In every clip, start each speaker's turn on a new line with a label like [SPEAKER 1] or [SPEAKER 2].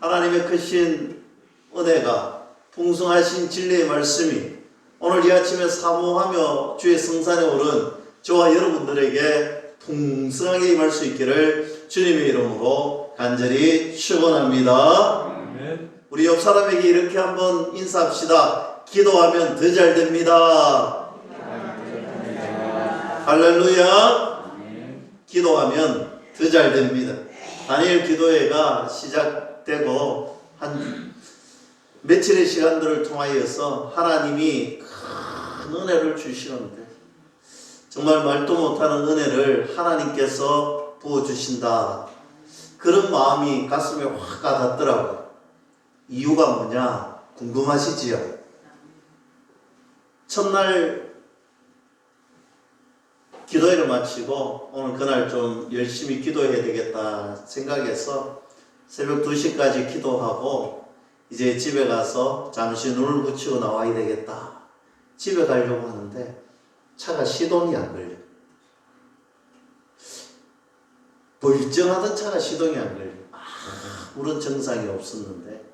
[SPEAKER 1] 하나님의 크신 은혜가 풍성하신 진리의 말씀이 오늘 이 아침에 사모하며 주의 성산에 오른 저와 여러분들에게 풍성하게 임할 수 있기를 주님의 이름으로 간절히 축원합니다. 우리 옆 사람에게 이렇게 한번 인사합시다. 기도하면 더 잘 됩니다. 할렐루야. 기도하면 더 잘 됩니다. 다니엘 기도회가 시작되고 한 며칠의 시간들을 통하여서 하나님이 큰 은혜를 주시는데 정말 말도 못하는 은혜를 하나님께서 부어주신다. 그런 마음이 가슴에 확 와닿더라고요. 이유가 뭐냐 궁금하시지요? 첫날 기도회를 마치고 오늘 그날 좀 열심히 기도해야 되겠다 생각해서 새벽 2시까지 기도하고 이제 집에 가서 잠시 눈을 붙이고 나와야 되겠다. 집에 가려고 하는데 차가 시동이 안 걸려. 멀쩡하던 차가 시동이 안 걸려. 아무런 증상이 없었는데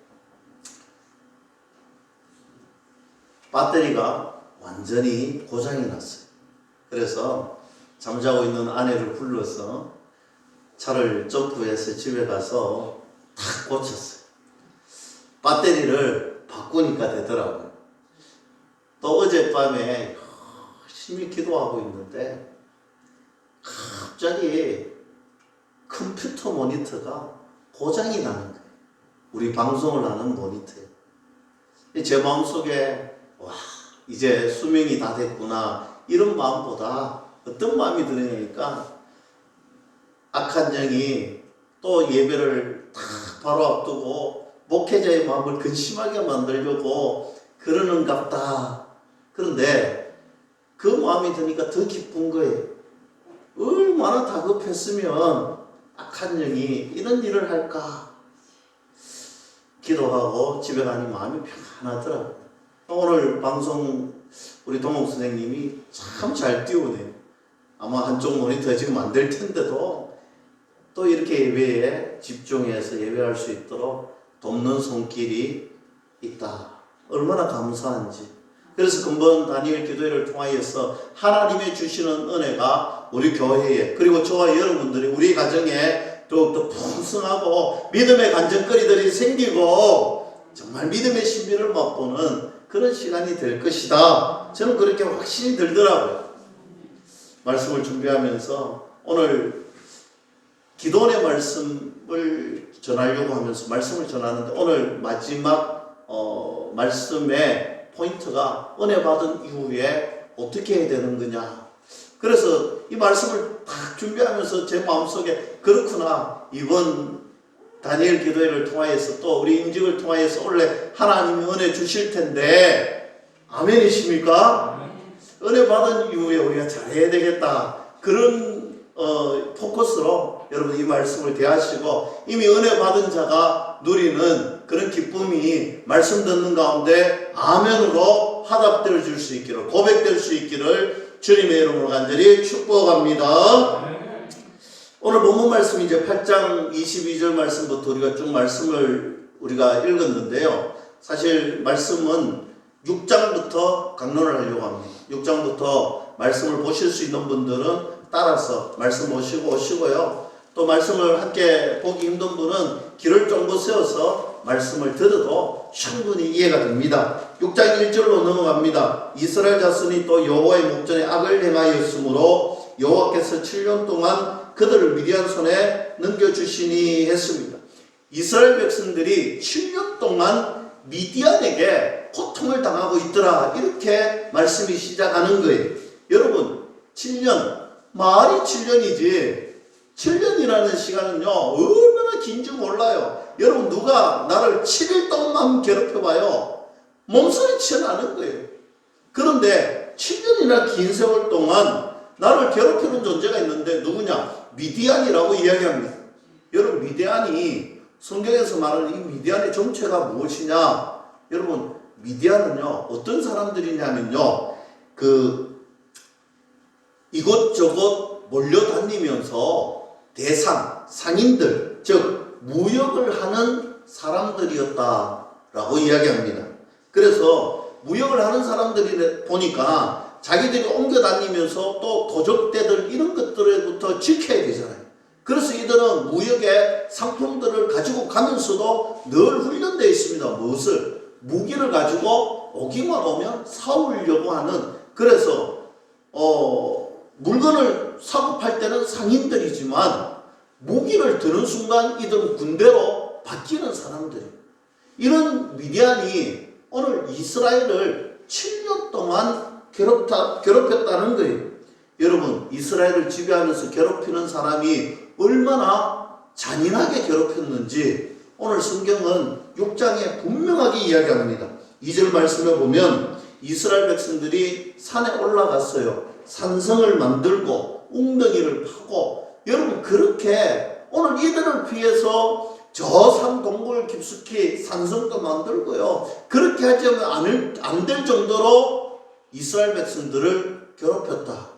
[SPEAKER 1] 배터리가 완전히 고장이 났어요. 그래서 잠자고 있는 아내를 불러서 차를 점프해서 집에 가서 탁 고쳤어요. 배터리를 바꾸니까 되더라고요. 또 어젯밤에 열심히 기도하고 있는데 갑자기 컴퓨터 모니터가 고장이 나는 거예요. 우리 방송을 하는 모니터예요. 제 마음속에 와 이제 수명이 다 됐구나 이런 마음보다 어떤 마음이 드느냐니까 악한 영이 또 예배를 딱 바로 앞두고 목회자의 마음을 근심하게 만들려고 그러는갑다. 그런데 그 마음이 드니까 더 기쁜 거예요. 얼마나 다급했으면 악한 영이 이런 일을 할까. 기도하고 집에 가니 마음이 편하더라고요. 오늘 방송 우리 동욱 선생님이 참 잘 띄우네요. 아마 한쪽 모니터 지금 안 될 텐데도 또 이렇게 예배에 집중해서 예배할 수 있도록 돕는 손길이 있다. 얼마나 감사한지. 그래서 근본 다니엘 기도회를 통하여서 하나님의 주시는 은혜가 우리 교회에 그리고 저와 여러분들이 우리 가정에 더욱더 풍성하고 믿음의 간증거리들이 생기고 정말 믿음의 신비를 맛보는 그런 시간이 될 것이다. 저는 그렇게 확신이 들더라고요. 말씀을 준비하면서 오늘 기도원의 말씀을 전하려고 하면서 말씀을 전하는데 오늘 마지막 말씀의 포인트가 은혜 받은 이후에 어떻게 해야 되는 거냐. 그래서 이 말씀을 딱 준비하면서 제 마음속에 그렇구나. 이번 다니엘 기도회를 통하여서 또 우리 임직을 통하여서 원래 하나님이 은혜 주실 텐데 아멘이십니까? 은혜 받은 이후에 우리가 잘해야 되겠다. 그런 포커스로 여러분 이 말씀을 대하시고 이미 은혜 받은 자가 누리는 그런 기쁨이 말씀 듣는 가운데 아멘으로 화답될 수 있기를 고백될 수 있기를 주님의 이름으로 간절히 축복합니다. 오늘 본문 말씀 이제 8장 22절 말씀부터 우리가 쭉 말씀을 우리가 읽었는데요. 사실 말씀은 6장부터 강론을 하려고 합니다. 6장부터 말씀을 보실 수 있는 분들은 따라서 말씀 오시고요. 또 말씀을 함께 보기 힘든 분은 길을 쫑긋 세워서 말씀을 들어도 충분히 이해가 됩니다. 6장 1절로 넘어갑니다. 이스라엘 자손이 또 여호와의 목전에 악을 행하였으므로 여호와께서 7년 동안 그들을 미디안 손에 넘겨주시니 했습니다. 이스라엘 백성들이 7년 동안 미디안에게 고통을 당하고 있더라. 이렇게 말씀이 시작하는 거예요. 여러분 7년 말이 7년이지 7년이라는 시간은요 얼마나 긴지 몰라요. 여러분 누가 나를 7일 동안 괴롭혀봐요. 몸소리 나는 거예요. 그런데 7년이나 긴 세월 동안 나를 괴롭히는 존재가 있는데 누구냐? 미디안이라고 이야기합니다. 여러분 미디안이 성경에서 말하는 이 미디안의 정체가 무엇이냐? 여러분 미디안은요 어떤 사람들이냐면요 이곳저곳 몰려다니면서 상인들 즉 무역을 하는 사람들이었다라고 이야기합니다. 그래서 무역을 하는 사람들이 보니까 자기들이 옮겨 다니면서 또 도적대들 이런 것들부터 지켜야 되잖아요. 그래서 이들은 무역의 상품들을 가지고 가면서도 늘 훈련되어 있습니다. 무엇을? 무기를 가지고 오기만 오면 사오려고 하는. 그래서 물건을 사고 팔 때는 상인들이지만 무기를 드는 순간 이들은 군대로 바뀌는 사람들이에요. 이런 미디안이 오늘 이스라엘을 7년 동안 괴롭혔다는 거예요. 여러분, 이스라엘을 지배하면서 괴롭히는 사람이 얼마나 잔인하게 괴롭혔는지 오늘 성경은 6장에 분명하게 이야기합니다. 2절 말씀에 보면 이스라엘 백성들이 산에 올라갔어요. 산성을 만들고 웅덩이를 파고, 여러분 그렇게 오늘 이들을 피해서 저 산 동굴 깊숙이 산성도 만들고요. 그렇게 하자면 안 될 정도로 이스라엘 백성들을 괴롭혔다.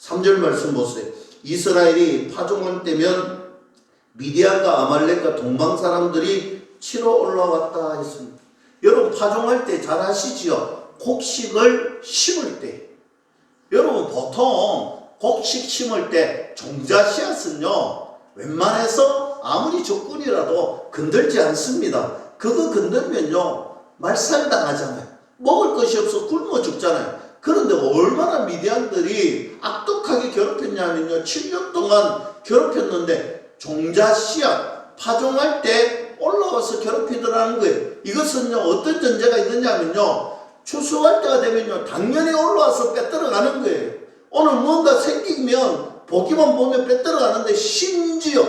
[SPEAKER 1] 3절 말씀 보세요. 이스라엘이 파종할 때면 미디안과 아말렉과 동방 사람들이 치러 올라왔다 했습니다. 여러분 파종할 때 잘 아시지요? 곡식을 심을 때. 여러분 보통 곡식 심을 때 종자 씨앗은요 웬만해서 아무리 적군이라도 건들지 않습니다. 그거 건들면요 말살당하잖아요. 먹을 것이 없어 굶어 죽잖아요. 그런데 얼마나 미디안들이 악독하게 괴롭혔냐면요 7년 동안 괴롭혔는데 종자 씨앗 파종할 때 올라와서 괴롭히더라는 거예요. 이것은요 어떤 전제가 있느냐면요 추수할 때가 되면요 당연히 올라와서 빼들어가는 거예요. 오늘 뭔가 생기면 보기만 보면 빼들어가는데 심지어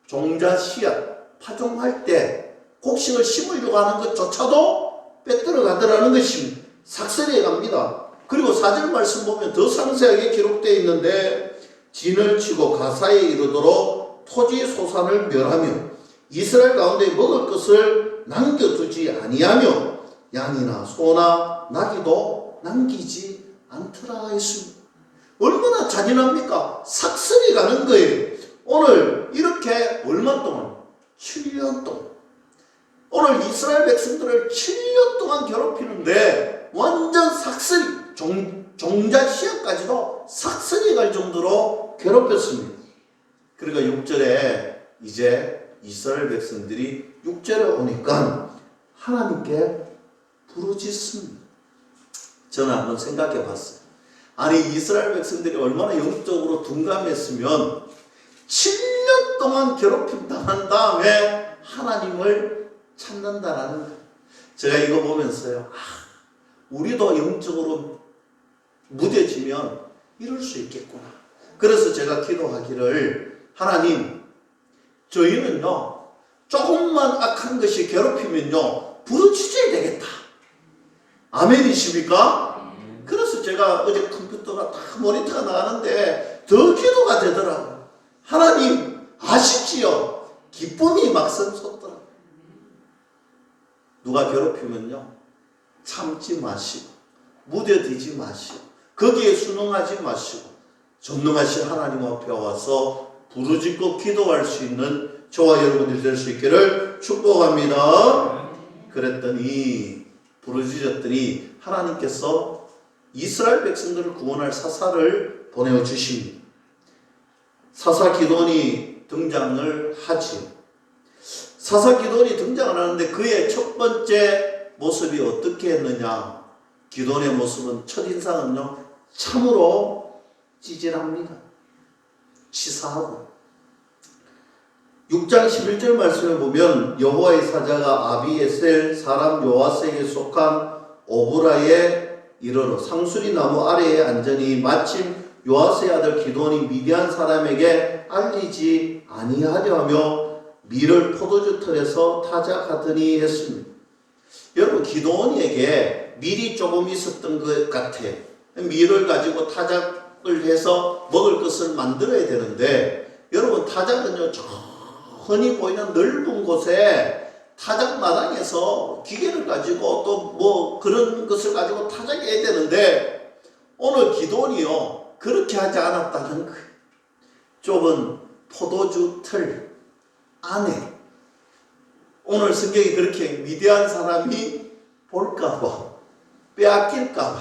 [SPEAKER 1] 종자 씨앗 파종할 때 곡식을 심으려고 하는 것조차도 빼들어가더라는 것입니다. 삭슬해 갑니다. 그리고 4절 말씀 보면 더 상세하게 기록되어 있는데 진을 치고 가사에 이르도록 토지 소산을 멸하며 이스라엘 가운데 먹을 것을 남겨두지 아니하며 양이나 소나 나귀도 남기지 않더라 했습니다. 얼마나 잔인합니까? 삭슬이 가는 거예요. 오늘 이렇게 얼마 동안? 7년 동안. 오늘 이스라엘 백성들을 7년 동안 괴롭히는데 완전 삭슬이, 종자 씨앗까지도 삭슬이 갈 정도로 괴롭혔습니다. 그러니까 6절에 이제 이스라엘 백성들이 6절에 오니까 하나님께 부르짖습니다. 저는 한번 생각해 봤어요. 아니 이스라엘 백성들이 얼마나 영적으로 둔감했으면 7년 동안 괴롭힘 당한 다음에 하나님을 찾는다라는 거예요. 제가 이거 보면서요. 우리도 영적으로 무뎌지면 이럴 수 있겠구나. 그래서 제가 기도하기를 하나님 저희는요 조금만 악한 것이 괴롭히면요 부르짖어야 되겠다. 아멘이십니까? 그래서 제가 어제 컴퓨터가 다 모니터가 나가는데 더 기도가 되더라고요. 하나님 아시지요? 기쁨이 막선 솟더라고요. 누가 괴롭히면요 참지 마시고 무뎌지지 마시고 거기에 순응하지 마시고 전능하신 하나님 앞에 와서 부르짖고 기도할 수 있는 저와 여러분들이 될 수 있기를 축복합니다. 그랬더니 부르짖었더니 하나님께서 이스라엘 백성들을 구원할 사사를 보내어 주십니다. 사사 기드온이 등장을 하지요. 사사 기드온이 등장을 하는데 그의 첫 번째 모습이 어떻게 했느냐? 기드온의 모습은 첫인상은요 참으로 찌질합니다. 치사하고 6장 11절 말씀에 보면 여호와의 사자가 아비에셀 사람 요아스에게 속한 오브라에 이르러 상수리 나무 아래에 앉으니 마침 요아스의 아들 기드온이 미디안 사람에게 알리지 아니하려 하며 밀을 포도주 틀에서 타작하더니 했습니다. 여러분 기드온에게 밀이 조금 있었던 것 같아요. 밀을 가지고 타작을 해서 먹을 것을 만들어야 되는데 여러분 타작은요 흔히 보이는 넓은 곳에 타작 마당에서 기계를 가지고 또 뭐 그런 것을 가지고 타작해야 되는데 오늘 기드온이요 그렇게 하지 않았다는 거예요. 좁은 포도주 틀 안에 오늘 성경이 그렇게 위대한 사람이 볼까봐, 빼앗길까봐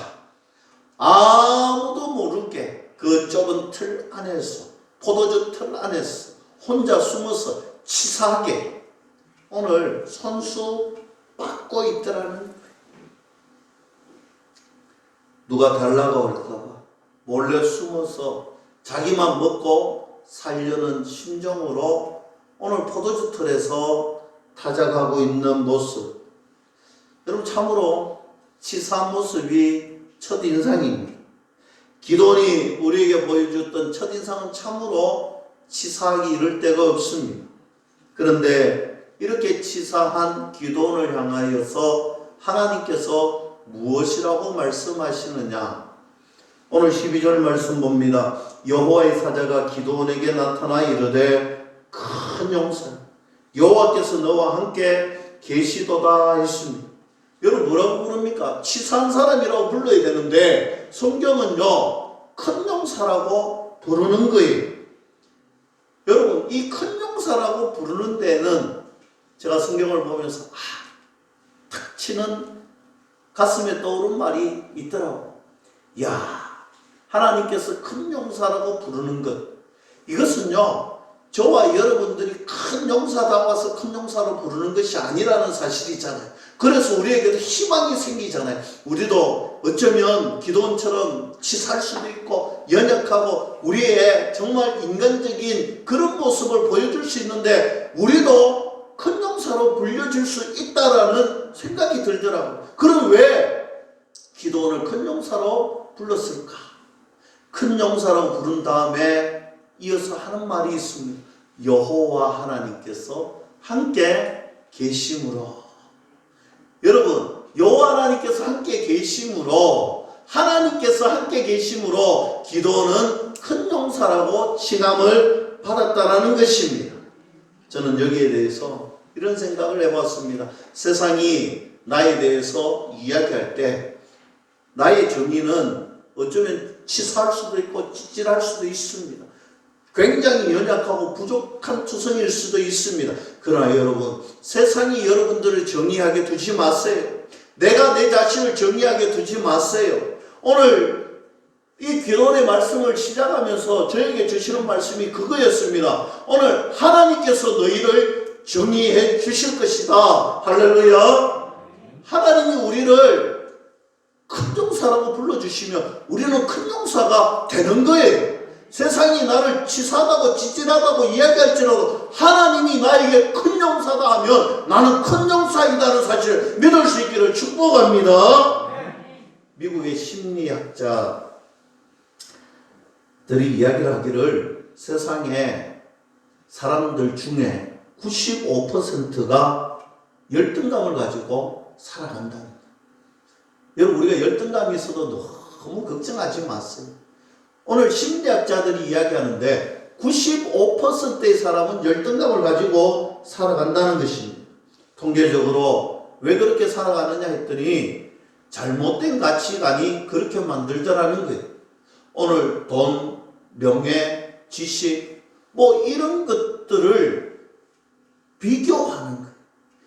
[SPEAKER 1] 아무도 모르게 그 좁은 틀 안에서, 포도주 틀 안에서 혼자 숨어서 치사하게 오늘 손수 받고 있더라는 거예요. 누가 달라고 할까봐 몰래 숨어서 자기만 먹고 살려는 심정으로 오늘 포도주 틀에서 타작하고 있는 모습, 여러분 참으로 치사한 모습이 첫인상입니다. 기도원이 우리에게 보여줬던 첫인상은 참으로 치사하기 이를 데가 없습니다. 그런데 이렇게 치사한 기도원을 향하여서 하나님께서 무엇이라고 말씀하시느냐? 오늘 12절 말씀 봅니다. 여호와의 사자가 기도원에게 나타나 이르되 큰 용사 여호와께서 너와 함께 계시도다 했습니다. 여러분 뭐라고 부릅니까? 치사한 사람이라고 불러야 되는데 성경은요 큰 용사라고 부르는 거예요. 여러분 이 큰 용사라고 부르는 데는 제가 성경을 보면서 탁 치는 가슴에 떠오른 말이 있더라고. 야, 하나님께서 큰 용사라고 부르는 것, 이것은요 저와 여러분들이 큰 용사다 와서 큰 용사로 부르는 것이 아니라는 사실이잖아요. 그래서 우리에게도 희망이 생기잖아요. 우리도 어쩌면 기도원처럼 치사할 수도 있고 연약하고 우리의 정말 인간적인 그런 모습을 보여줄 수 있는데 우리도 큰 용사로 불려질 수 있다라는 생각이 들더라고요. 그럼 왜 기도원을 큰 용사로 불렀을까? 큰 용사로 부른 다음에 이어서 하는 말이 있습니다. 여호와 하나님께서 함께 계심으로. 여러분 여호와 하나님께서 함께 계심으로, 하나님께서 함께 계심으로 기도는 큰 용사라고 칭함을 받았다라는 것입니다. 저는 여기에 대해서 이런 생각을 해봤습니다. 세상이 나에 대해서 이야기할 때 나의 정의는 어쩌면 치사할 수도 있고 찌질할 수도 있습니다. 굉장히 연약하고 부족한 투성일 수도 있습니다. 그러나 여러분 세상이 여러분들을 정의하게 두지 마세요. 내가 내 자신을 정의하게 두지 마세요. 오늘 이 기도원의 말씀을 시작하면서 저에게 주시는 말씀이 그거였습니다. 오늘 하나님께서 너희를 정의해 주실 것이다. 할렐루야. 하나님이 우리를 큰 용사라고 불러주시면 우리는 큰 용사가 되는 거예요. 세상이 나를 치사하다고 찌질하다고 이야기할지라도 하나님이 나에게 큰 용사다 하면 나는 큰 용사이다는 사실을 믿을 수 있기를 축복합니다. 미국의 심리학자들이 이야기를 하기를 세상에 사람들 중에 95%가 열등감을 가지고 살아간답니다. 여러분 우리가 열등감이 있어도 너무 걱정하지 마세요. 오늘 심리학자들이 이야기하는데 95%의 사람은 열등감을 가지고 살아간다는 것입니다. 통계적으로 왜 그렇게 살아가느냐 했더니 잘못된 가치관이 그렇게 만들더라는 거예요. 오늘 돈, 명예, 지식 이런 것들을 비교하는 거예요.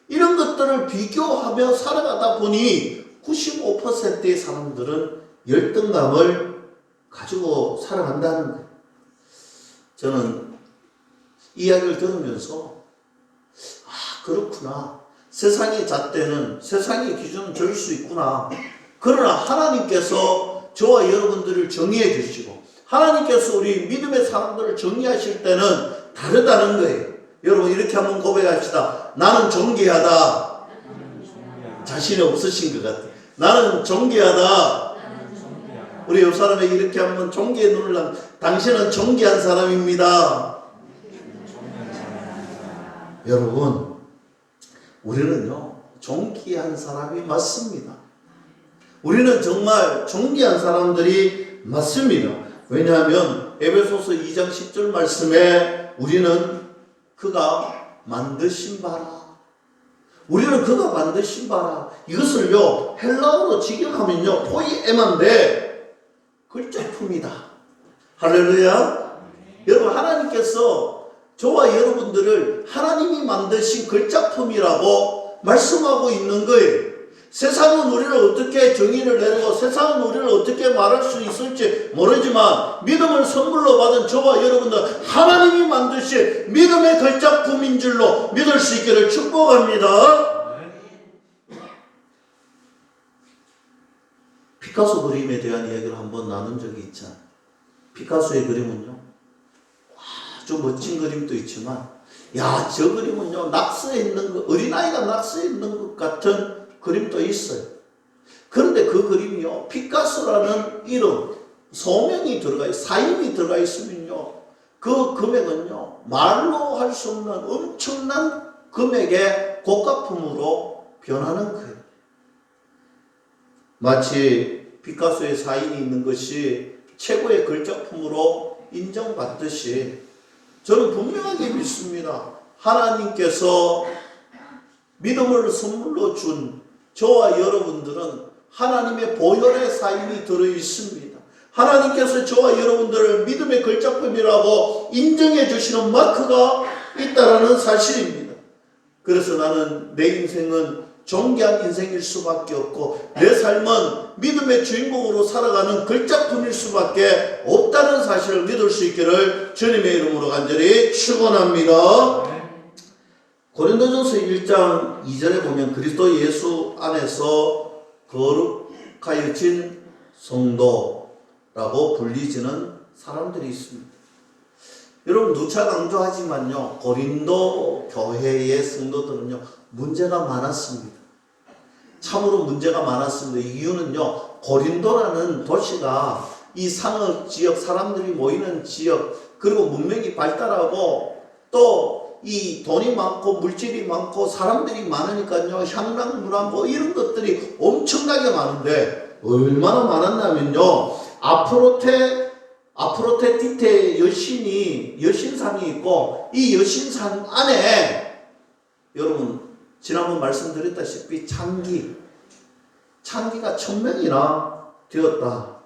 [SPEAKER 1] 이런 것들을 비교하며 살아가다 보니 95%의 사람들은 열등감을 가지고 살아간다는 거예요. 저는 이 이야기를 들으면서 그렇구나. 세상의 잣대는 세상의 기준은 저일 수 있구나. 그러나 하나님께서 저와 여러분들을 정의해 주시고 하나님께서 우리 믿음의 사람들을 정의하실 때는 다르다는 거예요. 여러분 이렇게 한번 고백합시다. 나는 존귀하다. 자신이 없으신 것 같아요. 나는 존귀하다. 우리 옆 사람에게 이렇게 한번 존귀의 눈을 남. 당신은 존귀한 사람입니다. 여러분, 우리는요 존귀한 사람이 맞습니다. 우리는 정말 존귀한 사람들이 맞습니다. 왜냐하면 에베소서 2장 10절 말씀에 우리는 그가 만드신 바라. 우리는 그가 만드신 바라. 이것을요 헬라어로 직역하면요 포이에마인데 글자품이다. 할렐루야. 여러분 하나님께서 저와 여러분들을 하나님이 만드신 걸작품이라고 말씀하고 있는 거예요. 세상은 우리를 어떻게 정의를 내리고 세상은 우리를 어떻게 말할 수 있을지 모르지만 믿음을 선물로 받은 저와 여러분들 하나님이 만드신 믿음의 걸작품인 줄로 믿을 수 있기를 축복합니다. 피카소 그림에 대한 이야기를 한번 나눈 적이 있잖아요. 피카소의 그림은요, 아주 멋진 그림도 있지만, 야, 저 그림은요, 낙서에 있는 것, 어린아이가 낙서에 있는 것 같은 그림도 있어요. 그런데 그 그림이요, 피카소라는 이름, 소명이 들어가, 사인이 들어가 있으면요, 그 금액은요, 말로 할 수 없는 엄청난 금액의 고가품으로 변하는 거예요. 마치 피카소의 사인이 있는 것이 최고의 걸작품으로 인정받듯이 저는 분명하게 믿습니다. 하나님께서 믿음을 선물로 준 저와 여러분들은 하나님의 보혈의 사인이 들어있습니다. 하나님께서 저와 여러분들을 믿음의 걸작품이라고 인정해 주시는 마크가 있다는 사실입니다. 그래서 나는 내 인생은 존귀한 인생일 수밖에 없고 내 삶은 믿음의 주인공으로 살아가는 걸작품일 수밖에 없다는 사실을 믿을 수 있기를 주님의 이름으로 간절히 축원합니다. 고린도전서 1장 2절에 보면 그리스도 예수 안에서 거룩하여진 성도라고 불리지는 사람들이 있습니다. 여러분 누차 강조하지만요, 고린도 교회의 성도들은요, 문제가 많았습니다. 참으로 문제가 많았습니다. 이유는요, 고린도라는 도시가 이 상업 지역, 사람들이 모이는 지역, 그리고 문명이 발달하고 또 이 돈이 많고 물질이 많고 사람들이 많으니까요, 향락 문화 뭐 이런 것들이 엄청나게 많은데 얼마나 많았냐면요, 아프로데이테 여신상이 있고 이 여신상 안에 여러분 지난번 말씀드렸다시피 창기가 1000명이나 되었다.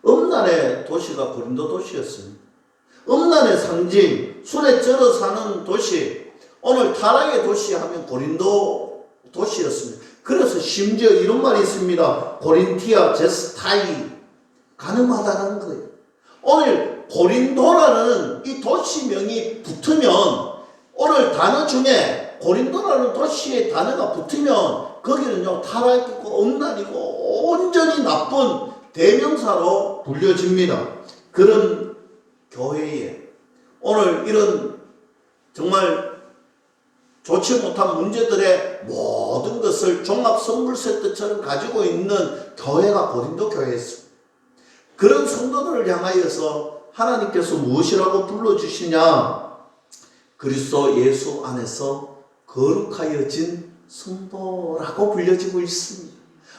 [SPEAKER 1] 음란의 도시가 고린도 도시였습니다. 음란의 상징, 술에 쩔어 사는 도시, 오늘 타락의 도시 하면 고린도 도시였습니다. 그래서 심지어 이런 말이 있습니다. 고린티아 제스타이, 가늠하다는 거예요. 오늘 고린도라는 이 도시명이 붙으면, 오늘 단어 중에 고린도라는 도시의 단어가 붙으면 거기는요, 타락이고 음란이고 온전히 나쁜 대명사로 불려집니다. 그런 교회에 오늘 이런 정말 좋지 못한 문제들의 모든 것을 종합 선물 세트처럼 가지고 있는 교회가 고린도 교회였습니다. 그런 성도들을 향하여서 하나님께서 무엇이라고 불러주시냐? 그리스도 예수 안에서 거룩하여진 성도라고 불려지고 있습니다.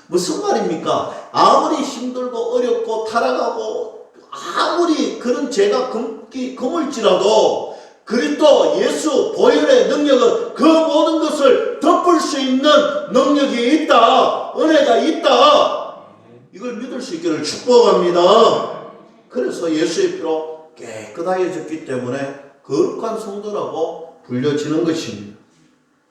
[SPEAKER 1] 무슨 말입니까? 아무리 힘들고 어렵고 타락하고 아무리 그런 죄가 금을지라도 그리스도 예수 보혈의 능력은 그 모든 것을 덮을 수 있는 능력이 있다. 은혜가 있다. 이걸 믿을 수 있기를 축복합니다. 그래서 예수의 피로 깨끗하여졌기 때문에 거룩한 성도라고 불려지는 것입니다.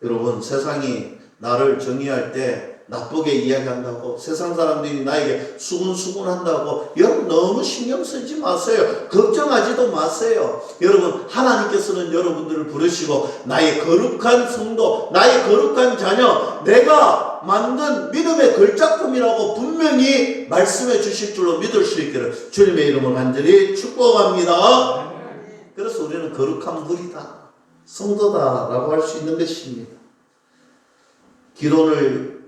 [SPEAKER 1] 여러분, 세상이 나를 정의할 때 나쁘게 이야기한다고, 세상 사람들이 나에게 수군수군한다고 여러분 너무 신경 쓰지 마세요. 걱정하지도 마세요. 여러분, 하나님께서는 여러분들을 부르시고 나의 거룩한 성도, 나의 거룩한 자녀, 내가 만든 믿음의 걸작품이라고 분명히 말씀해 주실 줄로 믿을 수 있기를 주님의 이름으로 간절히 축복합니다. 그래서 우리는 거룩한 무리다, 성도다라고 할 수 있는 것입니다. 기도를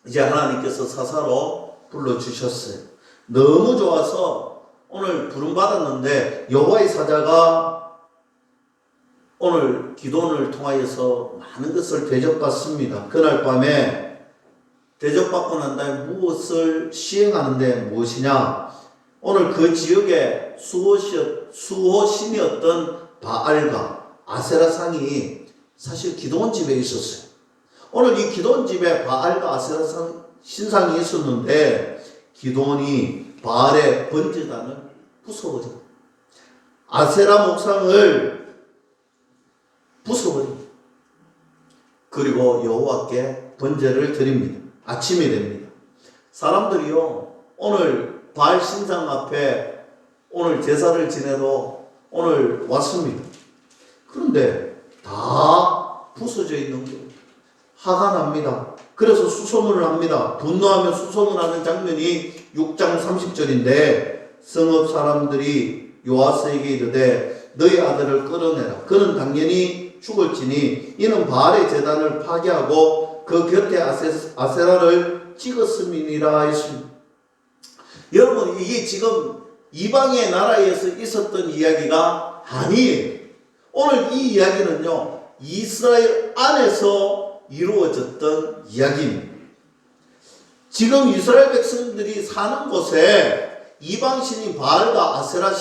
[SPEAKER 1] 이제 하나님께서 사사로 불러주셨어요. 너무 좋아서 오늘 부름받았는데 여호와의 사자가 오늘 기도를 통하여서 많은 것을 대접받습니다. 그날 밤에 대접받고 난 다음에 무엇을 시행하는데 무엇이냐? 오늘 그 지역에 수호신이었던 바알과 아세라상이 사실 기도원 집에 있었어요. 오늘 이 기도원 집에 바알과 아세라 신상이 있었는데 기도원이 바알의 번제단을 부숴버립니다. 아세라 목상을 부숴버립니다. 그리고 여호와께 번제를 드립니다. 아침이 됩니다. 사람들이요, 오늘 바알 신상 앞에 오늘 제사를 지내러 오늘 왔습니다. 그런데 다 부서져 있는 거예요. 화가 납니다. 그래서 수소문을 합니다. 분노하며 수소문하는 장면이 6장 30절인데 성읍 사람들이 요아스에게 이르되 너희 아들을 끌어내라. 그는 당연히 죽을지니 이는 바알의 제단을 파괴하고 그 곁에 아세라를 찍었음이니라 했습니다. 여러분, 이게 지금 이방의 나라에서 있었던 이야기가 아니에요. 오늘 이 이야기는요, 이스라엘 안에서 이루어졌던 이야기입니다. 지금 이스라엘 백성들이 사는 곳에 이방신인 바알과 아세라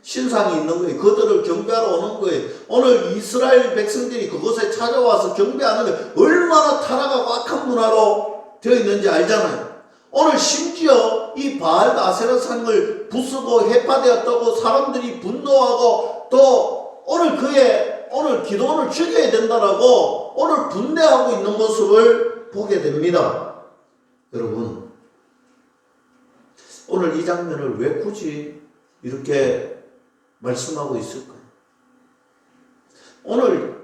[SPEAKER 1] 신상이 있는 거예요. 그들을 경배하러 오는 거예요. 오늘 이스라엘 백성들이 그곳에 찾아와서 경배하는 게 얼마나 타락하고 악한 문화로 되어 있는지 알잖아요. 오늘 심지어 이 바알과 아세라 상을 부수고 해파되었다고 사람들이 분노하고 또 오늘 기도원을 죽여야 된다라고 오늘 분내하고 있는 모습을 보게 됩니다. 여러분, 오늘 이 장면을 왜 굳이 이렇게 말씀하고 있을까요? 오늘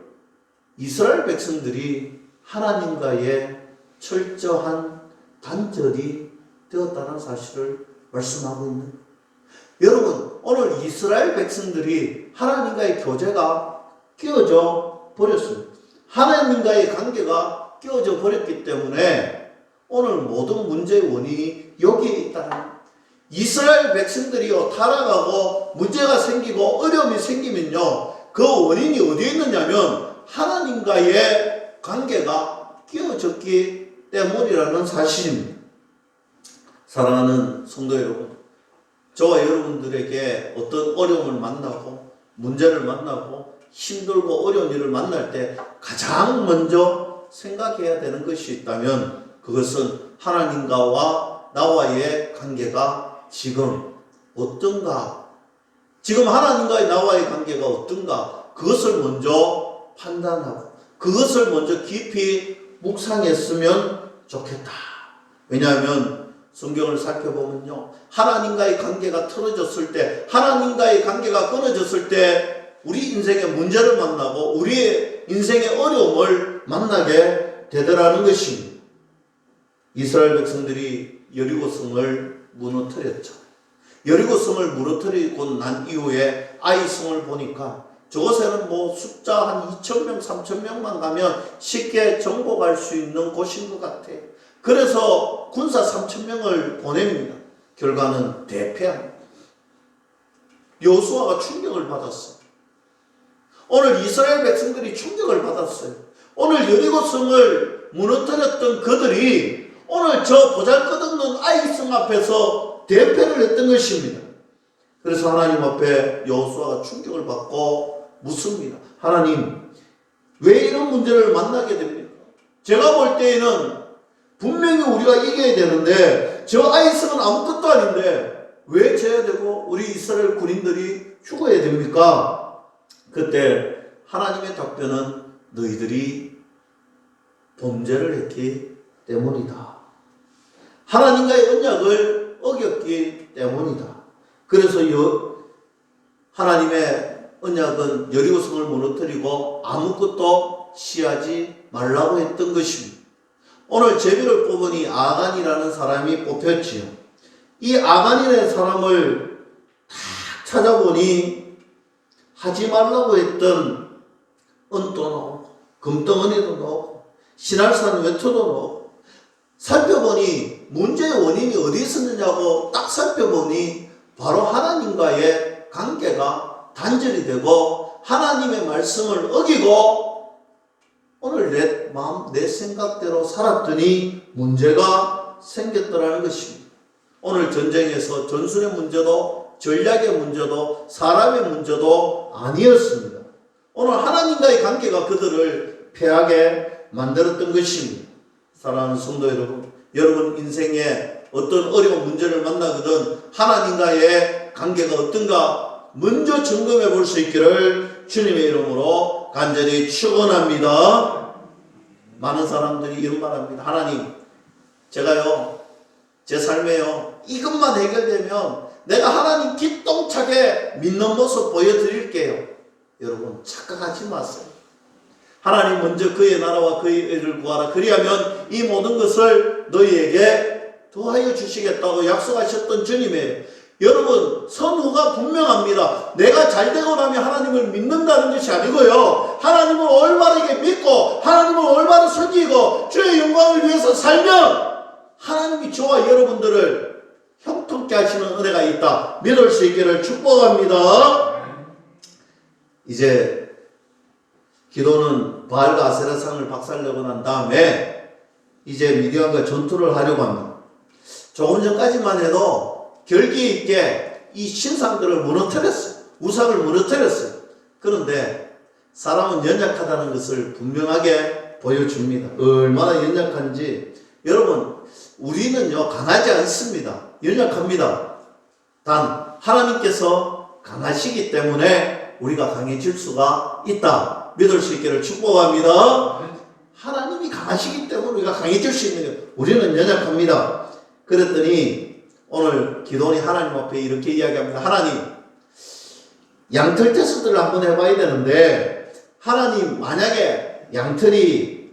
[SPEAKER 1] 이스라엘 백성들이 하나님과의 철저한 단절이 되었다는 사실을 말씀하고 있는 거예요. 여러분, 오늘 이스라엘 백성들이 하나님과의 교제가 깨어져 버렸습니다. 하나님과의 관계가 깨어져 버렸기 때문에 오늘 모든 문제의 원인이 여기에 있다는 거예요. 이스라엘 백성들이요, 타락하고 문제가 생기고 어려움이 생기면요, 그 원인이 어디에 있느냐면 하나님과의 관계가 깨어졌기 때문이라는 사실입니다. 사랑하는 성도 여러분, 저와 여러분들에게 어떤 어려움을 만나고 문제를 만나고 힘들고 어려운 일을 만날 때 가장 먼저 생각해야 되는 것이 있다면 그것은 하나님과 나와의 관계가 지금 어떤가? 지금 하나님과의 나와의 관계가 어떤가? 그것을 먼저 판단하고 그것을 먼저 깊이 묵상했으면 좋겠다. 왜냐하면 성경을 살펴보면요, 하나님과의 관계가 틀어졌을 때, 하나님과의 관계가 끊어졌을 때 우리 인생의 문제를 만나고 우리의 인생의 어려움을 만나게 되더라는 것입니다. 이스라엘 백성들이 여리고성을 무너뜨렸죠. 여리고성을 무너뜨리고 난 이후에 아이성을 보니까 저곳에는 뭐 숫자 한 2,000명, 3,000명만 가면 쉽게 정복할 수 있는 곳인 것 같아요. 그래서 군사 3,000명을 보냅니다. 결과는 대패합니다. 여호수아가 충격을 받았어요. 오늘 이스라엘 백성들이 충격을 받았어요. 오늘 여리고성을 무너뜨렸던 그들이 오늘 저 보잘것없는 아이성 앞에서 대패를 했던 것입니다. 그래서 하나님 앞에 여호수아가 충격을 받고 묻습니다. 하나님, 왜 이런 문제를 만나게 됩니까? 제가 볼 때에는 분명히 우리가 이겨야 되는데 저 아이성은 아무것도 아닌데 왜 져야 되고 우리 이스라엘 군인들이 죽어야 됩니까? 그때 하나님의 답변은 너희들이 범죄를 했기 때문이다. 하나님과의 언약을 어겼기 때문이다. 그래서 하나님의 언약은 여리고성을 무너뜨리고 아무것도 취하지 말라고 했던 것입니다. 오늘 제비를 뽑으니 아간이라는 사람이 뽑혔지요. 이 아간이라는 사람을 딱 찾아보니 하지 말라고 했던 은도 나오고 금덩어리도 나오고 신할산 외투도 나오고 살펴보니 문제의 원인이 어디 있었느냐고 딱 살펴보니 바로 하나님과의 관계가 단절이 되고 하나님의 말씀을 어기고 오늘 내 마음, 내 생각대로 살았더니 문제가 생겼더라는 것입니다. 오늘 전쟁에서 전술의 문제도 전략의 문제도 사람의 문제도 아니었습니다. 오늘 하나님과의 관계가 그들을 패하게 만들었던 것입니다. 사랑하는 성도 여러분, 여러분 인생에 어떤 어려운 문제를 만나거든 하나님과의 관계가 어떤가 먼저 점검해 볼 수 있기를 주님의 이름으로 간절히 축원합니다. 많은 사람들이 이런 말 합니다. 하나님, 제가요, 제 삶에요, 이것만 해결되면 내가 하나님 기똥차게 믿는 모습 보여드릴게요. 여러분, 착각하지 마세요. 하나님 먼저 그의 나라와 그의 의를 구하라. 그리하면 이 모든 것을 너희에게 더하여 주시겠다고 약속하셨던 주님이에요. 여러분, 선후가 분명합니다. 내가 잘되고 나면 하나님을 믿는다는 것이 아니고요, 하나님을 올바르게 믿고 하나님을 올바르게 섬기고 주의 영광을 위해서 살면 하나님이 저와 여러분들을 형통케 하시는 은혜가 있다, 믿을 수 있기를 축복합니다. 이제 기도는 바알과 아세라상을 박살내고 난 다음에 이제 미디안과 전투를 하려고 합니다. 조금 전까지만 해도 결기 있게 이 신상들을 무너뜨렸어요. 우상을 무너뜨렸어요. 그런데 사람은 연약하다는 것을 분명하게 보여줍니다. 얼마나 연약한지. 여러분, 우리는요, 강하지 않습니다. 연약합니다. 단 하나님께서 강하시기 때문에 우리가 강해질 수가 있다, 믿을 수 있기를 축복합니다. 하나님이 강하시기 때문에 우리가 강해질 수 있는 거예요. 우리는 연약합니다. 그랬더니 오늘 기도원이 하나님 앞에 이렇게 이야기합니다. 하나님, 양털 테스트를 한번 해봐야 되는데, 하나님, 만약에 양털이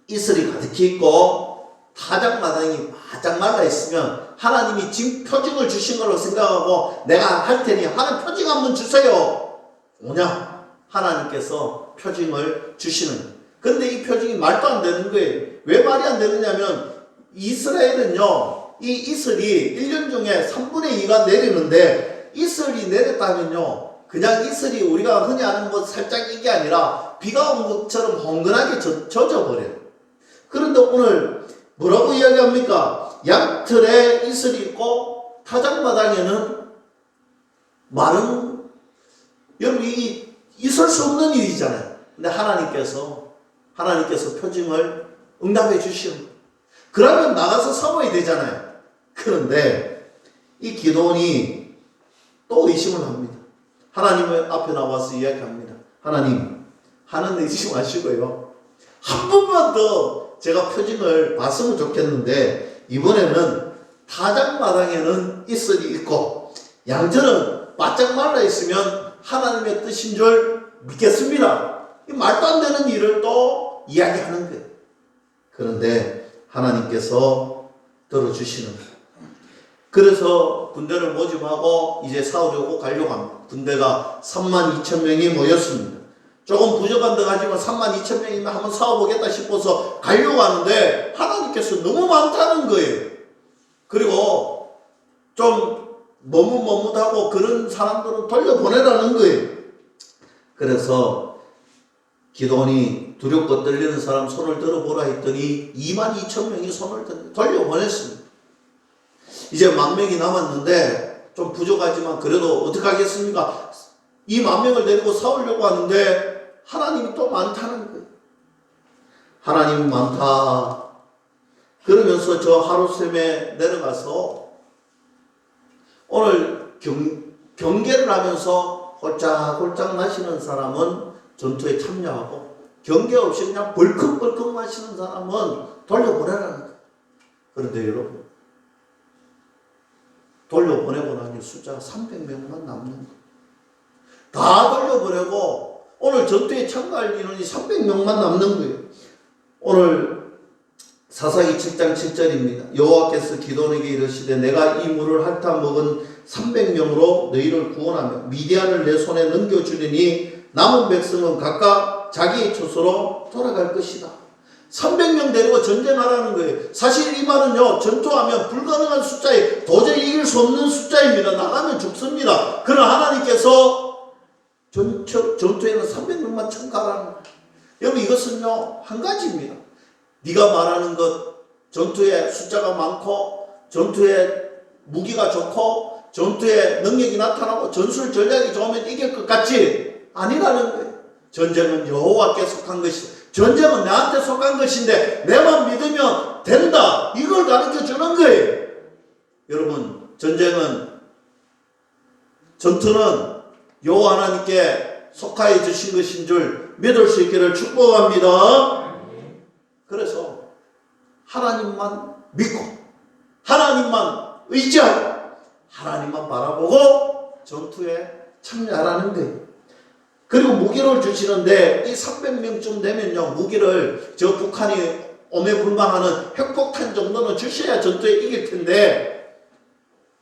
[SPEAKER 1] 이슬이 가득히 있고 타작마당이 바짝 말라 있으면 하나님이 지금 표징을 주신 걸로 생각하고 내가 할 테니 하나님 표징 한번 주세요. 뭐냐? 하나님께서 표징을 주시는 거예요. 그런데 이 표징이 말도 안 되는 거예요. 왜 말이 안 되느냐면 이스라엘은요, 이 이슬이 1년 중에 3분의 2가 내리는데, 이슬이 내렸다면요, 그냥 이슬이 우리가 흔히 아는 뭐 살짝 이게 아니라 비가 온 것처럼 hon근하게 젖어버려요. 그런데 오늘 뭐라고 이야기합니까? 양털에 이슬이 있고 타작마당에는 마른, 여러분, 이 있을 수 없는 일이잖아요. 근데 하나님께서 표징을 응답해 주시는 거예요. 그러면 나가서 싸워야 되잖아요. 그런데 이 기도원이 또 의심을 합니다. 하나님 앞에 나와서 이야기합니다. 하나님, 하는 의심 마시고요, 한 번만 더 제가 표징을 봤으면 좋겠는데, 이번에는 타작마당에는 이슬이 있고 양털은 바짝 말라 있으면 하나님의 뜻인 줄 믿겠습니다. 이 말도 안 되는 일을 또 이야기하는 거예요. 그런데 하나님께서 들어주시는 거예요. 그래서 군대를 모집하고 이제 싸우려고 가려고 합니다. 군대가 32,000명이 모였습니다. 조금 부족한 듯 하지만 32,000명이면 한번 싸워보겠다 싶어서 가려고 하는데 하나님께서 너무 많다는 거예요. 그리고 좀 머뭇머뭇하고 그런 사람들은 돌려보내라는 거예요. 그래서 기도원이 두렵고 떨리는 사람 손을 들어보라 했더니 22,000명이 손을 돌려보냈습니다. 이제 10,000명이 남았는데 좀 부족하지만 그래도 어떡하겠습니까? 이 10,000명을 데리고 싸우려고 하는데 하나님이 또 많다는 거예요. 하나님이 많다. 그러면서 저 하루샘에 내려가서 오늘 경계를 하면서 홀짝홀짝 마시는 사람은 전투에 참여하고, 경계 없이 그냥 벌컥벌컥 마시는 사람은 돌려보내라는 거예요. 그런데 여러분, 돌려보내고 나니 숫자가 300명만 남는 거예요. 다 돌려보내고 오늘 전투에 참가할 인원이 300명만 남는 거예요. 오늘 사사기 7장 7절입니다. 여호와께서 기도원에게 이르시되 내가 이 물을 핥아 먹은 300명으로 너희를 구원하며 미디안을 내 손에 넘겨주리니 남은 백성은 각각 자기의 처소로 돌아갈 것이다. 300명 데리고 전쟁하라는 거예요. 사실 이 말은요, 전투하면 불가능한 숫자에 도저히 이길 수 없는 숫자입니다. 나가면 죽습니다. 그러나 하나님께서 전투에는 300명만 참가하라는 거예요. 여러분, 이것은요, 한 가지입니다. 네가 말하는 것, 전투에 숫자가 많고 전투에 무기가 좋고 전투에 능력이 나타나고 전술 전략이 좋으면 이길 것 같지? 아니라는 거예요. 전쟁은 여호와께 속한 것이다. 전쟁은 나한테 속한 것인데 내만 믿으면 된다. 이걸 가르쳐 주는 거예요. 여러분, 전투는 여호와 하나님께 속하여 주신 것인 줄 믿을 수 있기를 축복합니다. 그래서 하나님만 믿고 하나님만 의지하고 하나님만 바라보고 전투에 참여하라는 거예요. 그리고 무기를 주시는데 이 300명쯤 되면요, 무기를 저 북한이 오매불망하는 핵폭탄 정도는 주셔야 전투에 이길 텐데,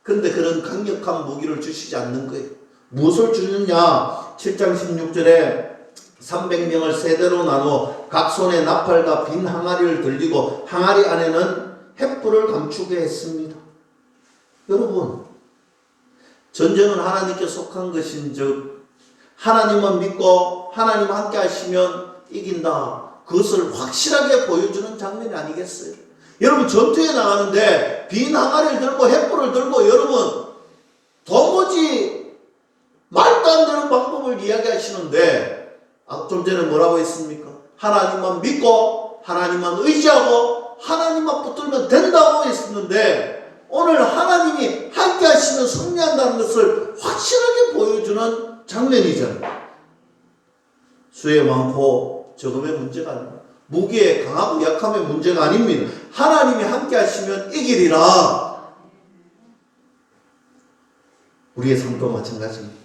[SPEAKER 1] 그런데 그런 강력한 무기를 주시지 않는 거예요. 무엇을 주느냐? 7장 16절에 300명을 세대로 나누어 각 손에 나팔과 빈 항아리를 들리고 항아리 안에는 횃불을 감추게 했습니다. 여러분, 전쟁은 하나님께 속한 것인즉 하나님만 믿고 하나님 함께 하시면 이긴다. 그것을 확실하게 보여주는 장면이 아니겠어요? 여러분, 전투에 나가는데 빈 항아리를 들고 횃불을 들고 여러분 도무지 말도 안 되는 방법을 이야기하시는데, 좀 전에 뭐라고 했습니까? 하나님만 믿고 하나님만 의지하고 하나님만 붙들면 된다고 했었는데, 오늘 하나님이 함께 하시면 승리한다는 것을 확실하게 보여주는 장면이잖아요. 수에 많고 적음의 문제가 아닙니다. 무기에 강하고 약함의 문제가 아닙니다. 하나님이 함께 하시면 이기리라. 우리의 삶도 마찬가지입니다.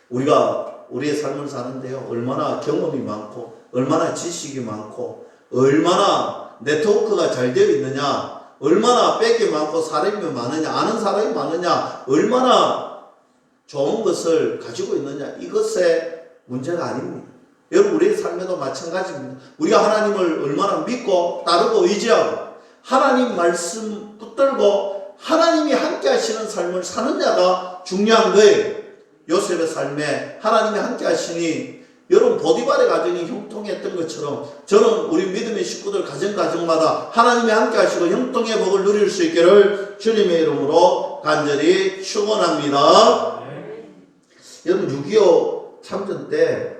[SPEAKER 1] 우리가 우리의 삶을 사는데요, 얼마나 경험이 많고 얼마나 지식이 많고 얼마나 네트워크가 잘 되어 있느냐, 얼마나 뺏기 많고 사람이 많으냐, 아는 사람이 많으냐, 얼마나 좋은 것을 가지고 있느냐, 이것의 문제가 아닙니다. 여러분, 우리의 삶에도 마찬가지입니다. 우리가 하나님을 얼마나 믿고 따르고 의지하고 하나님 말씀 붙들고 하나님이 함께 하시는 삶을 사느냐가 중요한 거예요. 요셉의 삶에 하나님이 함께 하시니, 여러분 보디발의 가정이 형통했던 것처럼 저는 우리 믿음의 식구들 가정마다 하나님이 함께 하시고 형통의 복을 누릴 수 있기를 주님의 이름으로 간절히 축원합니다. 여러분, 6.25 참전 때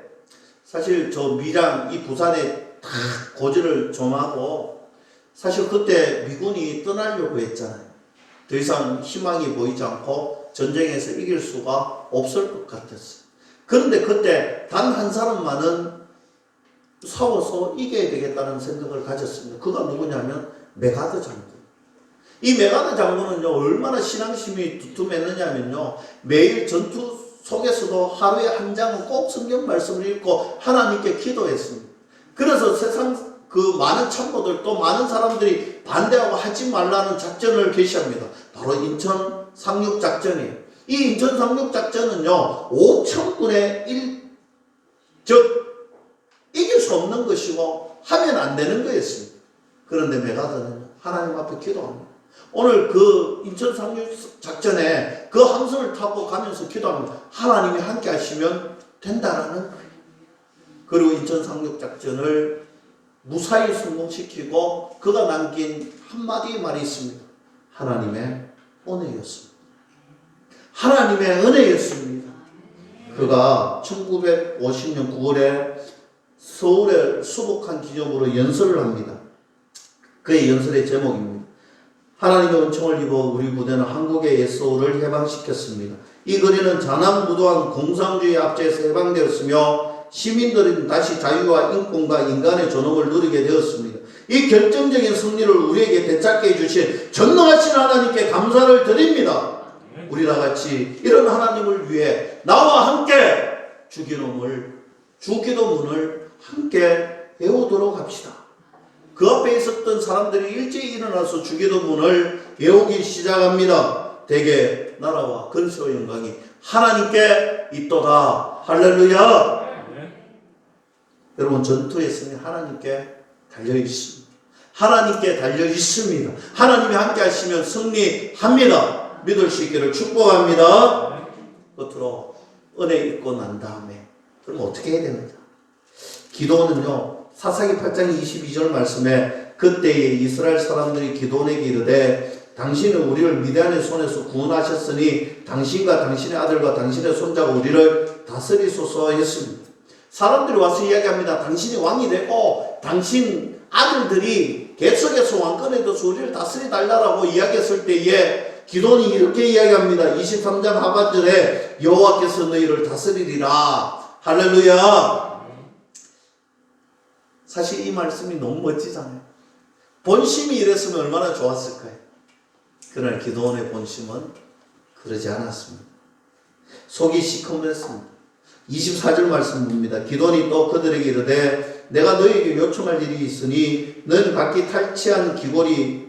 [SPEAKER 1] 사실 저 밀양 이 부산에 다 고지를 점하고 사실 그때 미군이 떠나려고 했잖아요. 더 이상 희망이 보이지 않고 전쟁에서 이길 수가 없을 것 같았어요. 그런데 그때 단 한 사람만은 싸워서 이겨야 되겠다는 생각을 가졌습니다. 그가 누구냐면 메가드 장군. 이 메가드 장군은요, 얼마나 신앙심이 두툼했느냐면요, 매일 전투 속에서도 하루에 한 장은 꼭 성경 말씀을 읽고 하나님께 기도했습니다. 그래서 세상 그 많은 참모들 또 많은 사람들이 반대하고 하지 말라는 작전을 개시합니다. 바로 인천 상륙작전이에요. 이 인천 상륙작전은요, 5,000분의 1, 즉 이길 수 없는 것이고 하면 안 되는 거였습니다. 그런데 메가드는 하나님 앞에 기도합니다. 오늘 그 인천 상륙작전에 그 함선을 타고 가면서 기도합니다. 하나님이 함께 하시면 된다라는 거예요. 그리고 인천 상륙작전을 무사히 성공시키고 그가 남긴 한마디의 말이 있습니다. 하나님의 은혜였습니다. 하나님의 은혜였습니다. 그가 1950년 9월에 서울의 수복한 기념으로 연설을 합니다. 그의 연설의 제목입니다. 하나님의 은총을 입어 우리 부대는 한국의 옛 서울을 해방시켰습니다. 이 거리는 잔악무도한 공산주의 압제에서 해방되었으며 시민들은 다시 자유와 인권과 인간의 존엄을 누리게 되었습니다. 이 결정적인 승리를 우리에게 되찾게 해주신 전능하신 하나님께 감사를 드립니다. 우리 다같이 이런 하나님을 위해 나와 함께 주기도문을 함께 외우도록 합시다. 그 앞에 있었던 사람들이 일제히 일어나서 주기도문을 외우기 시작합니다. 대개 나라와 근세와 영광이 하나님께 있도다. 할렐루야. 여러분, 전투의 승리 하나님께 달려있습니다. 하나님께 달려있습니다. 하나님이 함께 하시면 승리합니다. 믿을 수 있기를 축복합니다. 겉으로 은혜 입고 난 다음에 그럼 어떻게 해야 됩니까? 기도는요, 사사기 8장 22절 말씀에 그때에 이스라엘 사람들이 기도원에게 이르되 당신은 우리를 미디안의 손에서 구원하셨으니 당신과 당신의 아들과 당신의 손자가 우리를 다스리소서 했습니다. 사람들이 와서 이야기합니다. 당신이 왕이 되고 당신 아들들이 계속해서 왕권에 둬서 우리를 다스리달라고 이야기했을 때에 기도원이 이렇게 이야기합니다. 23장 하반절에 여호와께서 너희를 다스리리라 할렐루야. 사실 이 말씀이 너무 멋지잖아요. 본심이 이랬으면 얼마나 좋았을까요? 그러나 기도원의 본심은 그러지 않았습니다. 속이 시커맸습니다. 24절 말씀 봅니다. 기도원이 또 그들에게 이르되 내가 너에게 요청할 일이 있으니 너는 각기 탈취한 귀고리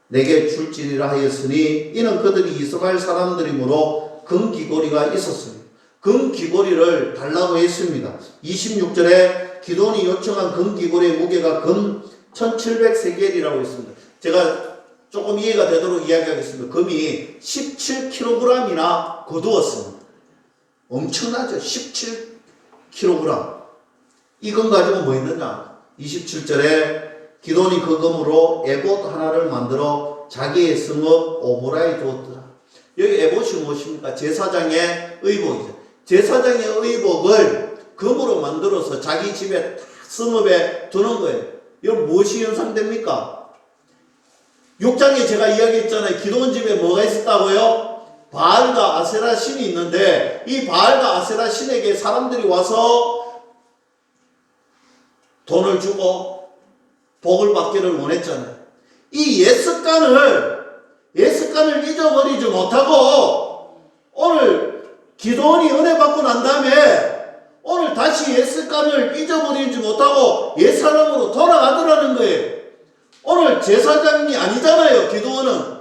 [SPEAKER 1] 내게 줄지니라 하였으니 이는 그들이 이스라엘 사람들이므로 금귀고리가 있었으니 금귀고리를 달라고 했습니다. 26절에 기도원이 요청한 금귀고리의 무게가 금 1700세겔이라고 했습니다. 제가 조금 이해가 되도록 이야기하겠습니다. 금이 17kg이나 거두었습니다. 엄청나죠? 17kg. 이건 가지고 뭐 했느냐? 27절에 기도원이 그 금으로 에봇 하나를 만들어 자기의 성읍 오보라에 두었더라. 여기 에봇이 무엇입니까? 제사장의 의복이죠. 제사장의 의복을 금으로 만들어서 자기 집에 성읍에 두는 거예요. 이건 무엇이 연상됩니까? 6장에 제가 이야기했잖아요. 기도원 집에 뭐가 있었다고요? 바알과 아세라 신이 있는데 이 바알과 아세라 신에게 사람들이 와서 돈을 주고 복을 받기를 원했잖아요. 이 예습관을 잊어버리지 못하고 오늘 기도원이 은혜 받고 난 다음에 오늘 다시 옛습관을 잊어버리지 못하고 옛사람으로 돌아가더라는 거예요. 오늘 제사장이 아니잖아요, 기도원은.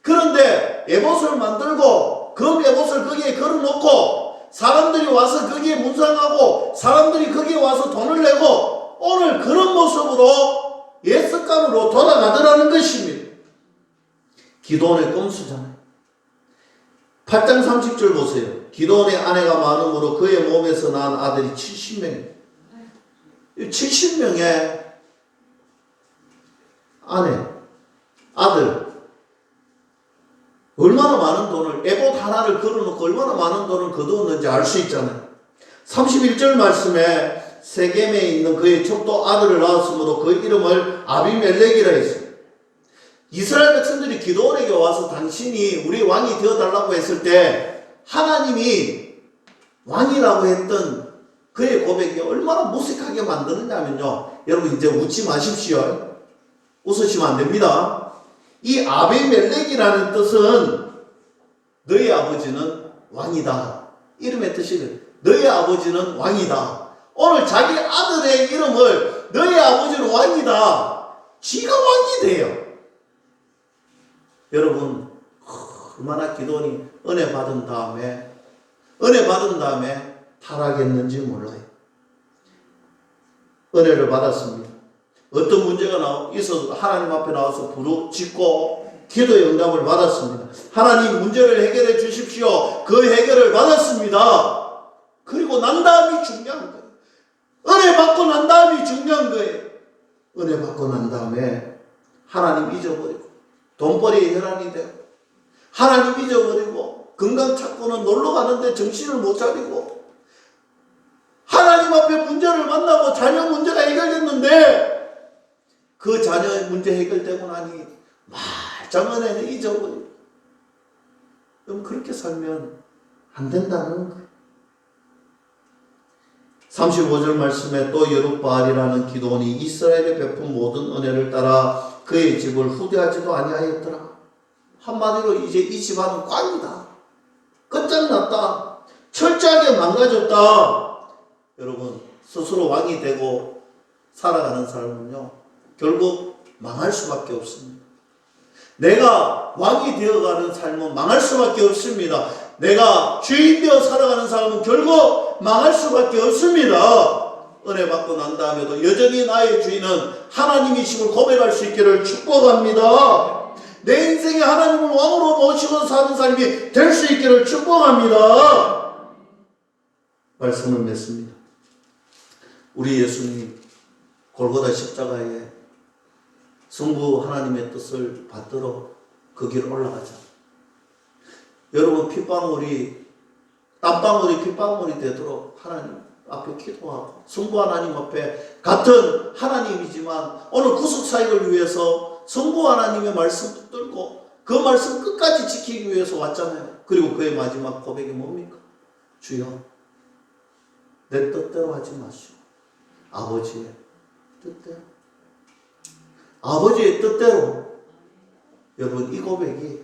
[SPEAKER 1] 그런데 에봇을 만들고 금 에봇을 거기에 걸어놓고 사람들이 와서 거기에 문상하고 사람들이 거기에 와서 돈을 내고 오늘 그런 모습으로 옛습관으로 돌아가더라는 것입니다. 기도원의 꼼수잖아요. 8장 30절 보세요. 기도원의 아내가 많음으로 그의 몸에서 난 아들이 70명이에요. 70명의 아들. 얼마나 많은 돈을, 에봇 하나를 걸어놓고 얼마나 많은 돈을 거두었는지 알 수 있잖아요. 31절 말씀에 세겜에 있는 그의 족도 아들을 낳았으므로 그 이름을 아비멜렉이라 했어요. 이스라엘 백성들이 기도원에게 와서 당신이 우리 왕이 되어달라고 했을 때 하나님이 왕이라고 했던 그의 고백이 얼마나 무색하게 만드느냐면요. 여러분 이제 웃지 마십시오. 웃으시면 안 됩니다. 이 아비멜렉이라는 뜻은 너희 아버지는 왕이다. 이름의 뜻이거든요. 너희 아버지는 왕이다. 오늘 자기 아들의 이름을 너희 아버지는 왕이다. 지가 왕이 돼요. 여러분 얼마나 기도원이 은혜 받은 다음에 타락했는지 몰라요. 은혜를 받았습니다. 어떤 문제가 있어서 하나님 앞에 나와서 부르짖고 기도의 응답을 받았습니다. 하나님 문제를 해결해 주십시오. 그 해결을 받았습니다. 그리고 난 다음이 중요한 거예요. 은혜 받고 난 다음이 중요한 거예요. 은혜 받고 난 다음에 하나님 잊어버리고 돈벌이의 혈안이 되고 하나님 잊어버리고 건강 찾고는 놀러 가는데 정신을 못 차리고 하나님 앞에 문제를 만나고 자녀 문제가 해결됐는데 그 자녀의 문제 해결되고 나니 말짱 은혜는 잊어버리고 그럼 그렇게 살면 안 된다는 거예요. 35절 말씀에 또 여룻바알이라는 기도원이 이스라엘에 베푼 모든 은혜를 따라 그의 집을 후대하지도 아니하였더라. 한마디로 이제 이 집안은 꽝이다. 끝장났다. 철저하게 망가졌다. 여러분 스스로 왕이 되고 살아가는 사람은요 결국 망할 수밖에 없습니다. 내가 왕이 되어가는 삶은 망할 수밖에 없습니다. 내가 주인 되어 살아가는 사람은 결국 망할 수밖에 없습니다. 은혜 받고 난 다음에도 여전히 나의 주인은 하나님이심을 고백할 수 있기를 축복합니다. 내 인생에 하나님을 왕으로 모시고 사는 삶이 될 수 있기를 축복합니다. 말씀을 맺습니다. 우리 예수님 골고다 십자가에 성부 하나님의 뜻을 받들어 그 길 올라가자. 여러분 땀방울이 핏방울이 되도록 하나님 앞에 기도하고 성부 하나님 앞에 같은 하나님이지만 오늘 구속사역을 위해서 성부 하나님의 말씀 붙들고 그 말씀 끝까지 지키기 위해서 왔잖아요. 그리고 그의 마지막 고백이 뭡니까? 주여 내 뜻대로 하지 마시고 아버지의 뜻대로. 아버지의 뜻대로. 여러분, 이 고백이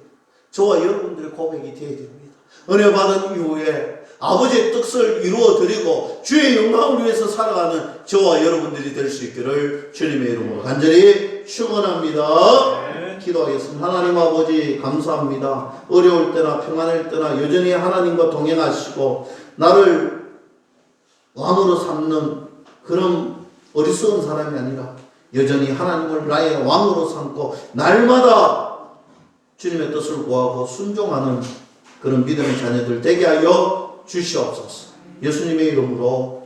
[SPEAKER 1] 저와 여러분들의 고백이 되어야 됩니다. 은혜 받은 이후에 아버지의 뜻을 이루어 드리고 주의 영광을 위해서 살아가는 저와 여러분들이 될 수 있기를 주님의 이름으로 간절히 축원합니다.
[SPEAKER 2] 네.
[SPEAKER 1] 기도하겠습니다. 하나님 아버지 감사합니다. 어려울 때나 평안할 때나 여전히 하나님과 동행하시고 나를 왕으로 삼는 그런 어리석은 사람이 아니라 여전히 하나님을 나의 왕으로 삼고 날마다 주님의 뜻을 구하고 순종하는 그런 믿음의 자녀들 되게 하여 주시옵소서. 예수님의 이름으로